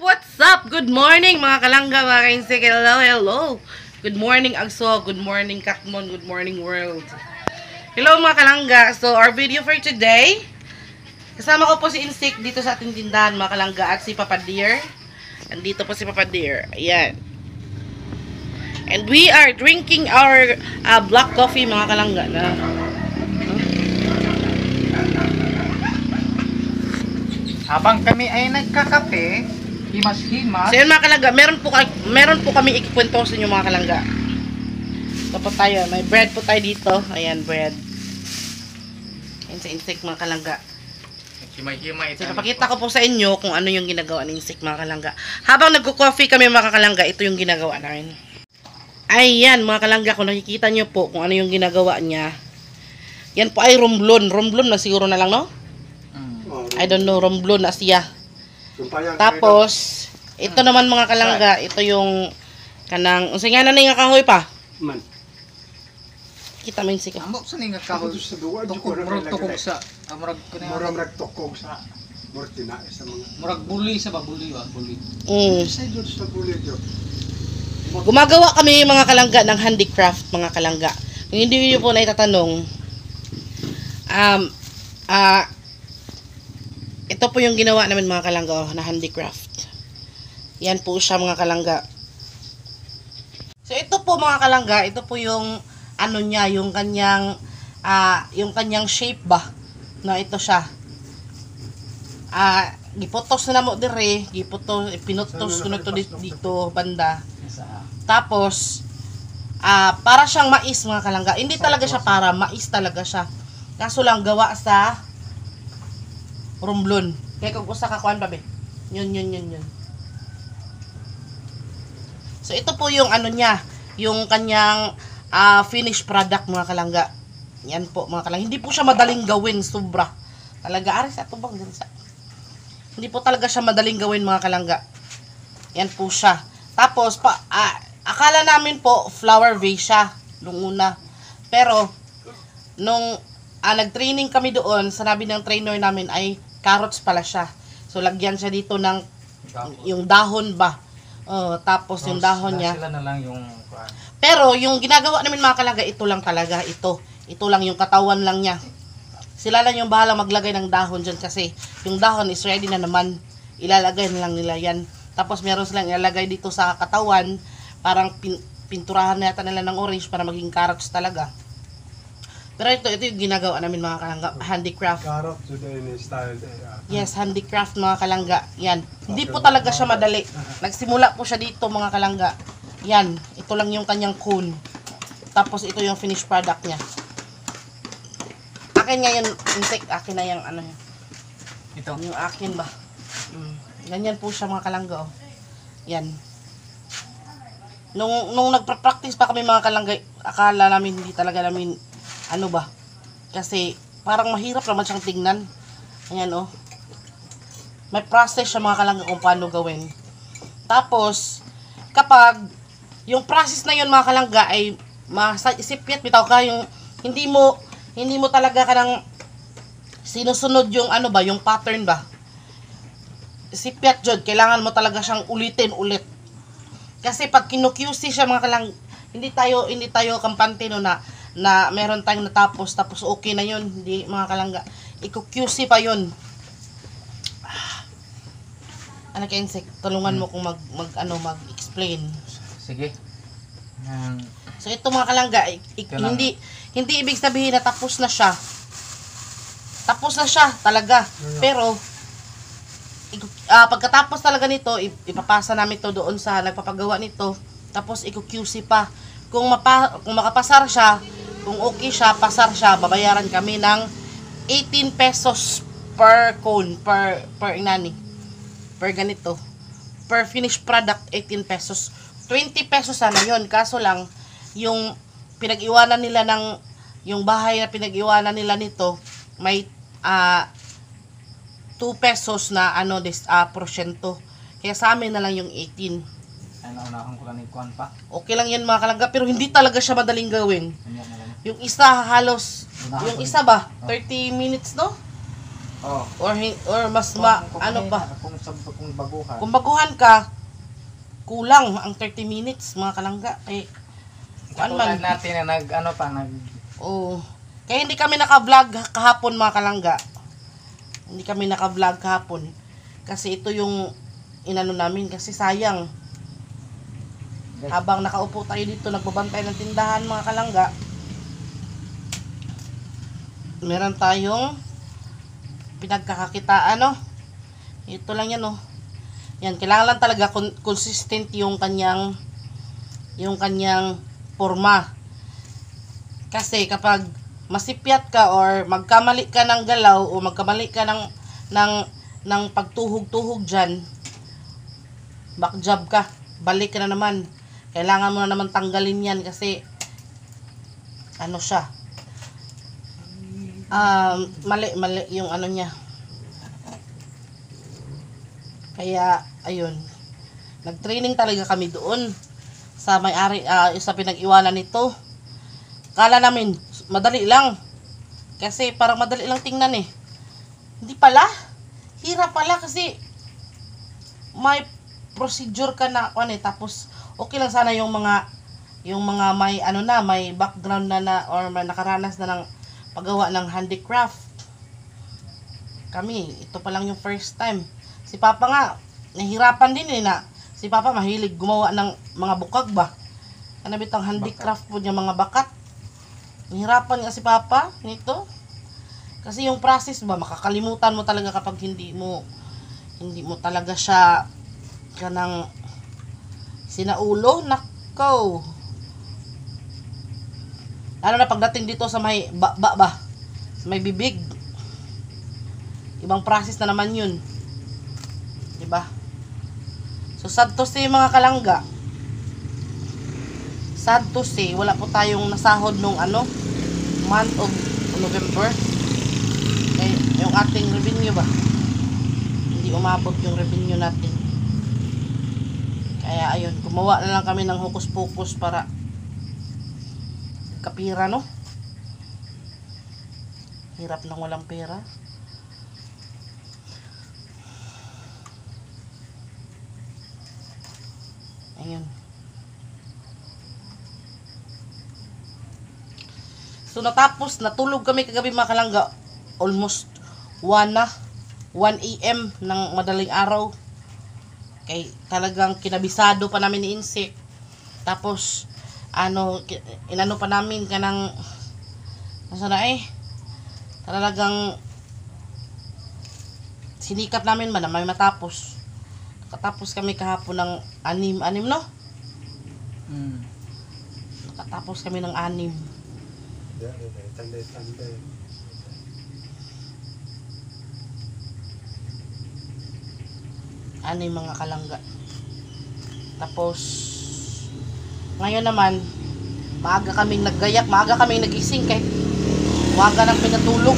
What's up? Good morning mga kalangga, mga kainsik. Hello, hello. Good morning Agso, good morning Katmon, good morning world. Hello mga kalangga. So our video for today, kasama ko po si Insik dito sa ating tindahan mga kalangga at si Papa Deer. Andito po si Papa Deer. Ayan. And we are drinking our black coffee mga kalangga na. Habang kami ay nagkakape, himas-himas. So yun mga kalangga, meron po kami ikikwento sa inyo mga kalangga. Ito po tayo, may bread po tayo dito. Ayan, bread. Ayan sa Insik mga kalangga. Himay-himay. So napakita ko po sa inyo kung ano yung ginagawa ng Insik mga kalangga. Habang nagko-coffee kami mga kalangga, ito yung ginagawa namin. Ayan mga kalangga, kung nakikita nyo po kung ano yung ginagawa niya. Yan po ay romblon. Romblon na siguro na lang, no? I don't know, romblon na siya. Tapos, ito naman mga kalangga, ito yung kanang, unsay nga na nga kahoy pa? Man. Kita mo yung sika. Amo sa nga kahoy. Tukog sa murag tukog sa mortina sa mga murag buli sa babuli wa buli. sa jud sa buli jud. Gumagawa kami mga kalangga ng handicraft mga kalangga. Kung hindi niyo po naitatanong, ito po yung ginawa namin mga kalangga na handicraft. Yan po siya mga kalangga. So ito po mga kalangga, ito po yung ano niya, yung kanyang shape ba na ito siya. Giputos na mo dire, pinutos ko na to dito banda. Tapos para siyang mais mga kalangga. Hindi talaga siya para mais talaga siya. Kaso lang gawa sa romblon. Kaya kung usa ka kuan pa be. Yun. So ito po yung ano niya, yung kanyang finished product mga kalangga. Yan po mga kalangga. Hindi po siya madaling gawin, sobra. Talaga aris ato bang gansa. Hindi po talaga siya madaling gawin mga kalangga. Yan po siya. Tapos akala namin po flower vase siya nung una. Pero nung nag-training kami doon, sinabi ng trainer namin ay carrots pala siya. So lagyan siya dito ng yung dahon ba. Tapos yung dahon niya. Sila na lang yung Pero yung ginagawa namin mga kalangga, ito lang talaga, ito. Ito lang yung katawan lang niya. Sila lang yung bahala maglagay ng dahon dyan kasi yung dahon is ready na naman. Ilalagay na lang nila yan. Tapos meron silang ilalagay dito sa katawan, parang pinturahan na yata nila ng orange para maging carrots talaga. Pero ito yung ginagawa namin mga kalangga, handicraft. Carrot today in style. Yes, handicraft mga kalangga. Yan. Hindi po talaga siya madali. Nagsimula po siya dito mga kalangga. Yan. Ito lang yung kanyang cone. Tapos ito yung finished product niya. Akin nga yun, Insik. Akin na yung ano yun. ito. Yung akin ba? Ganyan po siya mga kalangga. Oh. Yan. Nung nagpa-practice pa kami mga kalangga, akala namin hindi talaga namin ano ba? Kasi parang mahirap naman siyang tingnan. Ayan oh. May process siya mga kalangga kung paano gawin. Tapos kapag yung process na yun mga kalangga ay masipyat bitaw ka yung hindi mo talaga kanang sinusunod yung ano ba, yung pattern ba. Sipyat jud, kailangan mo talaga siyang ulitin ulit. Kasi pag kinu-QC siya mga kalangga, hindi tayo kampante no na meron tayong natapos tapos okay na yun, hindi mga kalangga, i-QC pa yun. Ano ka Insik, tulungan mo kung mag-explain. Sige. So ito mga kalangga, hindi ibig sabihin na tapos na siya. Tapos na siya talaga. Pero pagkatapos talaga nito, ipapasa namin to doon sa nagpapagawa nito. Tapos i-QC pa. Kung makapasar siya, kung okay siya, pasar siya, babayaran kami ng 18 pesos per cone, per ganito. Per finished product, 18 pesos. 20 pesos sana yun. Kaso lang, yung pinag-iwanan nila yung bahay na pinag-iwanan nila nito, may 2 pesos na porsyento. Kaya sa amin na lang yung 18. Naunahan ko lang ni kuan pa. Okay lang yan mga kalangga, pero hindi talaga siya madaling gawin. Yung isa halos, yung isa ba, 30 minutes no? Oh. or mas ano pa, Kung baguhan. kung baguhan ka, kulang ang 30 minutes mga kalangga. Ano man? Katulad natin na Oo. Kaya hindi kami naka-vlog kahapon mga kalangga. Hindi kami naka-vlog kahapon. Kasi ito yung inano namin kasi sayang. Habang nakaupo tayo dito nagbabantay ng tindahan mga kalangga, meron tayong pinagkakakitaan, no? Ito lang yan, no? Yan, kailangan lang talaga consistent yung kanyang forma. Kasi kapag masipyat ka or magkamali ka ng galaw o magkamali ka ng pagtuhog-tuhog dyan, backjab ka, balik ka na naman. Kailangan mo na naman tanggalin yan kasi ano siya, mali yung ano niya. Kaya ayun, nagtraining talaga kami doon sa may-ari, sa pinag-iwanan nito. Kala namin madali lang kasi parang madali lang tingnan eh. Hindi pala, hirap pala kasi may procedure ka na tapos okay lang sana yung mga may ano na, may background na or may nakaranas na ng paggawa ng handicraft. Kami, ito pa lang yung first time. Si Papa nga, nahihirapan din na si Papa mahilig gumawa ng mga bukag ba. Ano bitang handicraft po niya, mga bakat. Nahihirapan nga si Papa nito. Kasi yung process ba, makakalimutan mo talaga kapag hindi mo talaga siya kanang sinaulo. Nako. Lalo na pagdating dito sa may sa may bibig. Ibang process na naman yun. Diba? So sad to say mga kalangga. Sad to say, wala po tayong nasahod nung month of November. Yung ating revenue ba? Hindi umabot yung revenue natin. Kaya ayun, gumawa na lang kami ng hokus-pokus para kapira, no? Hirap nang walang pera. Ayun. So natulog kami kagabi mga kalangga. Almost 1 AM ng madaling araw. Kay talagang kinabisado pa namin ni Insik. Tapos inano pa namin kanang talagang sinikap namin man na may matapos. Nakatapos kami kahapon ng 6 no? Nakatapos kami ng 6. Tanda. Mga kalangga. Tapos ngayon naman maaga kaming naggayak, maaga kaming nagising kahit maaga nang pinatulog.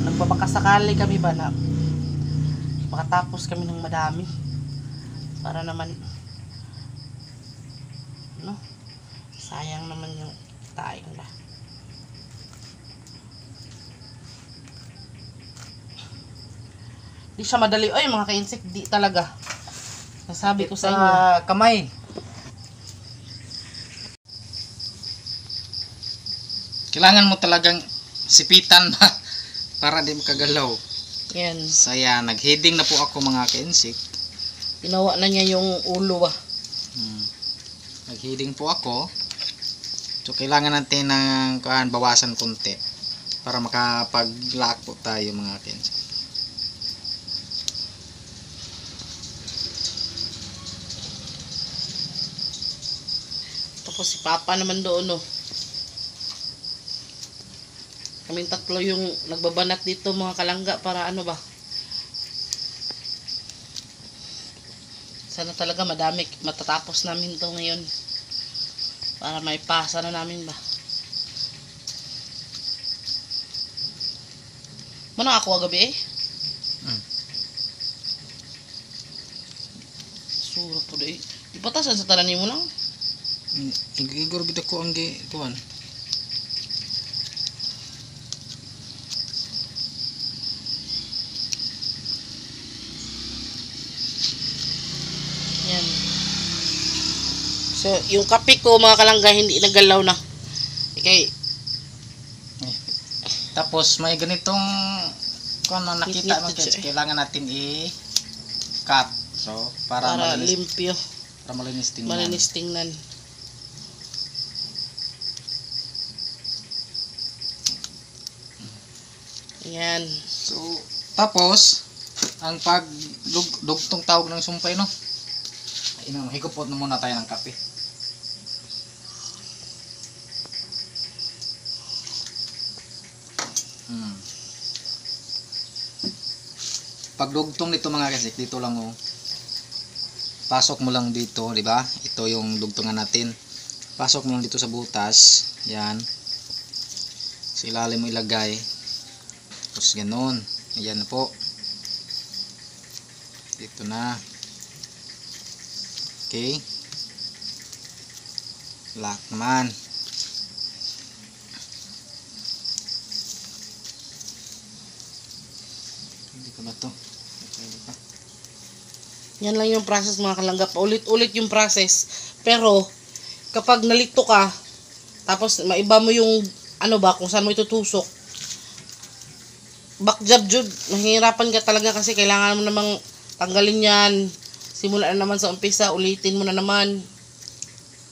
Nagpapakasakali kami ba na makatapos kami ng madami para naman sayang naman yung tayo ba. Di siya madali mga ka-insect, di talaga. Nasabi ko sa inyo. Kamay. Kailangan mo talagang sipitan para di makagalaw. Yan. Saya, nag-heading na po ako mga ka-insect. Ginawa na niya yung ulo ba. Nag-heading po ako. So kailangan natin ng bawasan konti para makapag-lock po tayo mga ka-insect. Tapos si Papa naman doon kaming tatlo yung nagbabanat dito mga kalangga para sana talaga matatapos namin to ngayon para may pasa na namin ba. Mano ako gabi sura po doon ipatasan sa tanan mo lang. Igor gid ko ang kuan. So, yung kape ko mga kalangga hindi nagalaw na. Okay. Tapos may ganitong kung ano nakita mo Hit-hit siya. kailangan natin i-cut. So, para Para malinis, limpyo. para malinis tingnan. Malinis tingnan. Ayan. So, tapos ang pagdugtong tawag ng sumpay, no? Higupot na muna tayo ng kape. Pagdugtong nito mga kasik, dito lang oh. Pasok mo lang dito, di ba? Ito yung dugtungan natin. Pasok mo lang dito sa butas. Yan. Sa ilalim mo ilagay. Tapos ganun. Ayan na po. Dito na. Okay. Lock naman. Hindi ko na to. Yan lang yung process mga kalangga. Paulit-ulit yung process. Pero, kapag nalito ka, tapos maiba mo yung, ano ba, kung saan mo itutusok, backjab jud, mahirapan ka talaga kasi kailangan mo namang tanggalin yan. Simula na naman sa umpisa, ulitin mo na naman.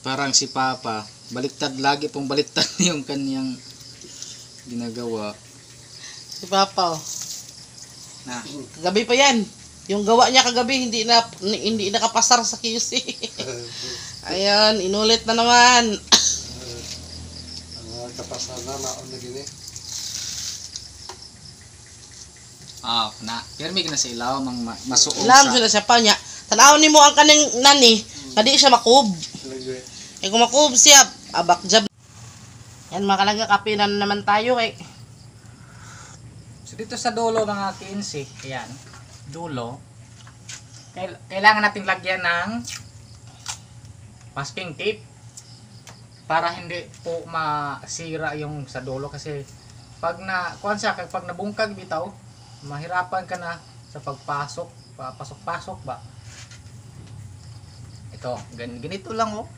Parang si Papa, baliktad lagi pong baliktad yung kanyang ginagawa. Si Papa, oh. Na, Kagabi pa yan. Yung gawa niya kagabi, hindi nakapasar sa QC. Ayan, inulit na naman. Ang kapasan na naon na gini. na. Pero may na sa ilaw, masuong Ilam sa. siya na siya pa niya. Tanawin mo ang kaning nani, kadi siya makub. Lagay. Eh kung makub siya, backjab. Yan mga kalangga, kape na naman tayo eh. So dito sa dulo mga 15, ayan, dulo, kailangan natin lagyan ng masking tape para hindi po masira yung sa dulo kasi pag nabungkag bitaw, mahirapan ka na sa pagpasok, pasok-pasok ba. Ito, ganito lang oh.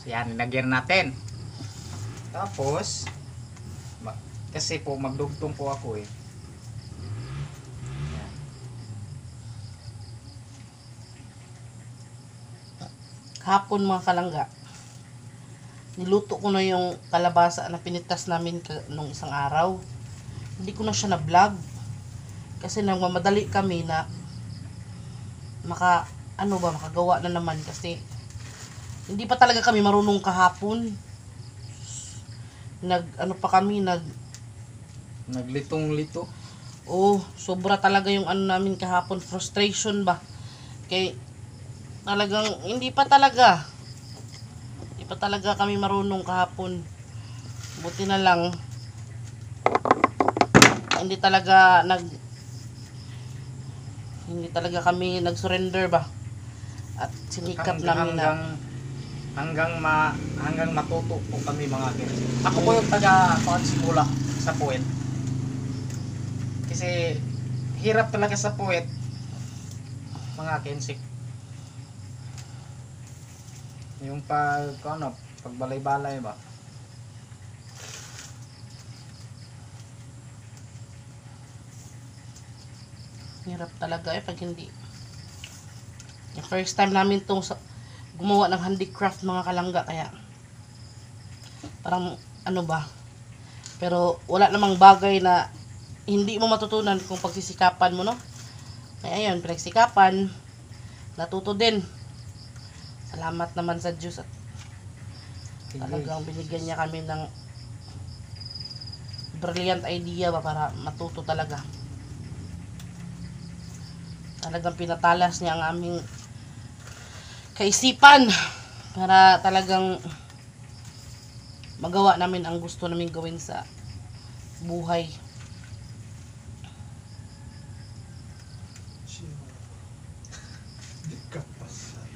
So yan, nilagyan natin. Tapos kasi po magdugtong po ako eh. Yan. Kahapon mga kalangga, niluto ko na yung kalabasa na pinitas namin nung isang araw. Hindi ko na siya na-vlog kasi nagmamadali kami na makagawa na naman kasi hindi pa talaga kami marunong kahapon. Naglitong-lito. Sobra talaga yung namin kahapon, frustration ba. Kay talagang hindi pa talaga kami marunong kahapon. Buti na lang hindi talaga kami nag-surrender ba. At sinikap namin na hanggang matuto po kami mga kinsi. Ako po yung simula sa puwet. Kasi hirap talaga sa puwet mga kinsi. Yung pagbalay-balay ba. Hirap talaga pag hindi. Yung first time namin gumawa ng handicraft mga kalangga, kaya parang pero wala namang bagay na hindi mo matutunan kung pagsisikapan mo, no? Kaya ayun, pinagsikapan, natuto din. Salamat naman sa Diyos at talagang binigyan niya kami ng brilliant idea ba para matuto talaga. Talagang pinatalas niya ang aming kaisipan para talagang magawa namin ang gusto namin gawin sa buhay. Di kapasan.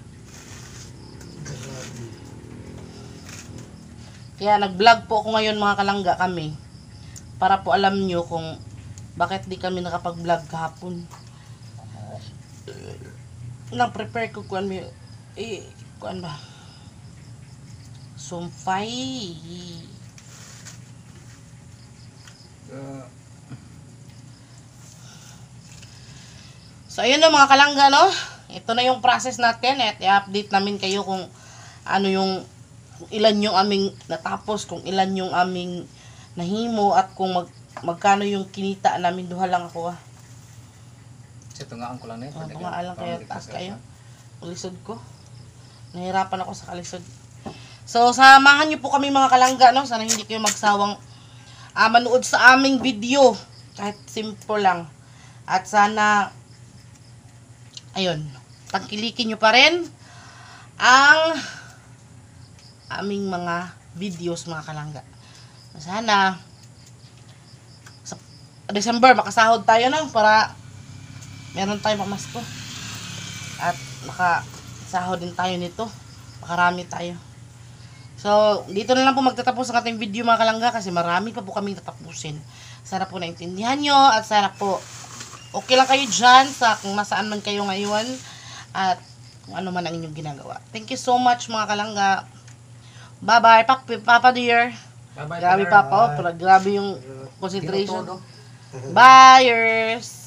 Grabe. Kaya nag-vlog po ako ngayon mga kalangga kami para po alam nyo kung bakit di kami nakapag-vlog kahapon. Nang-prepare ko kuan ba? Sumpay. So, ayun na mga kalangga, no? Ito na yung process natin. At i-update namin kayo kung ano yung, kung ilan yung aming natapos, kung ilan yung aming nahimo, at kung magkano yung kinita namin. Duha lang ako, ah. Ito nga ang kulang na yun. Tungaan kayo, taas kayo. Lisod ko. Nahirapan ako sa kalisod. So, samahan niyo po kami mga kalangga, no? Sana hindi kayo magsawang manood sa aming video. Kahit simple lang. At sana, ayun, tangkilikin nyo pa rin ang aming mga videos mga kalangga. Sana, sa December, makasahod tayo, no? Para meron tayong pamasko. At makasahod din tayo nito. Makarami tayo. So, dito na lang po magtatapos ang ating video mga kalangga kasi marami pa po kaming tatapusin. Sana po naintindihan nyo at sana po okay lang kayo dyan sa kung nasaan man kayo ngayon at kung ano man ang inyong ginagawa. Thank you so much mga kalangga. Bye-bye. Papa dear. Bye-bye. Grabe Papa. Oh, grabe yung concentration. Bye-ers.